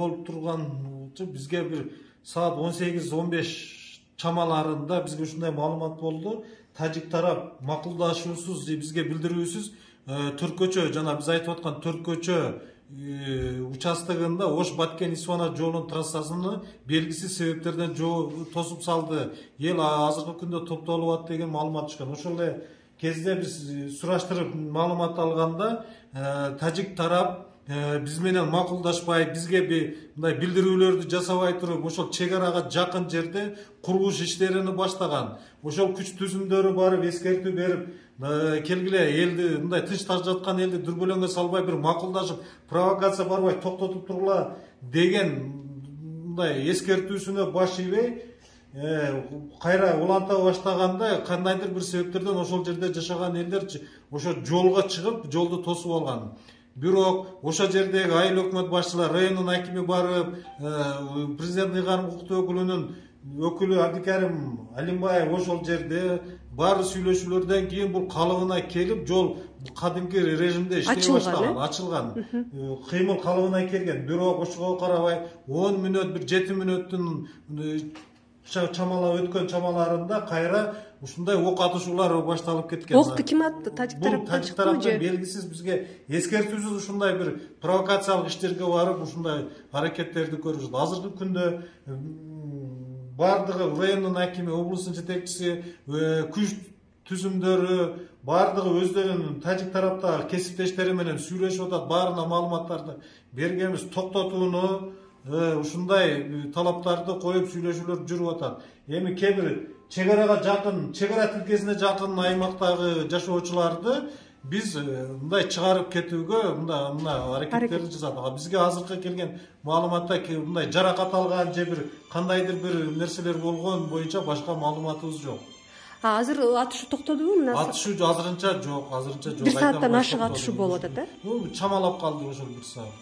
болуп турганчы бизге бир саат 18-15 чамаларында бизге ушундай маалымат болду. Тажик тарап макулдашуусуз же бизге билдирүүсүз Төркөчө жана биз айтып аткан Төркөчө участогунда Ош Баткен Исфана жолунун трассасыны белгисиз себептерден тосуп салды. Эл азыркы күндө топтолуп атат деген маалымат чыккан. Ошол эле кезде биз сураштырып маалымат алганда тажик тарап биз менен макулдашпай, бизге мындай билдирүүлөрдү жасабай туруп, ошол чек арага жакын жерде курулуш иштерини баштаган. Ошол күч түзүмдөрү барып эскертүү берип, келгиле элди мындай тынчтап жаткан элди дүрбөлөңгө салбай бир макулдашып, провокация барбай токтотуп тургула деген мындай эскертүүсүнө баш ийбей, кайра уланта баштаганда кандайдыр бир себептерден ошол жерде жашаган элдер ошо жолго чыгып, жолду тосуп алган. Бирок ошол жердеги айыл өкмөт башчылары, райондун акими барып, президент ыйгарым укуктуу өкүлүнүн өкүлү Абдикарим Алимбаев ошол жерде баары сүйлөшүүлөрдөн кийин бул калыбына келип, жол кадимки режимде иштей баштаган, ачылган. Кыймыл калыбына келген. Бирок ошого карабай 10 мүнөт, бир 7 мүнөттүн чамалап өткөн чамаларында кайра ушундай ок атышуулар башталып кеткен. Окту ким атты? Тажик тараптан? Тажик тараптан белгисиз бизге эскертүүсүз ушундай бир провокациялык иштерге барып, ушундай аракеттерди көрүшөт. Азыркы күндө бардыгы райондун акими, облустун жетекчиси, күч түзүмдөрү бардыгы өздөрүнүн тажик тараптагы кесиптештери менен сүйлөшүп атат. Баарына маалыматтарды бергенбиз, токтотууну, ушундай талаптарды коюп сүйлөшүүлөр жүрүп атат. Эми кээ бир чек арага жакын, чек ара тилкесине жакын аймактагы жашоочуларды биз мындай чыгарып кетүүгө мына аракеттерди жасадык. Бизге азыркы келген маалыматта мындай жаракат алган же бир кандайдыр бир нерселер болгон боюнча башка маалыматыбыз жок. Азыр атышуу токтодубу? Атышуу азырынча жок, азырынча жок. Бир сааттан ашык атышуу болуп атат, Чамалап калды ошол бир саат.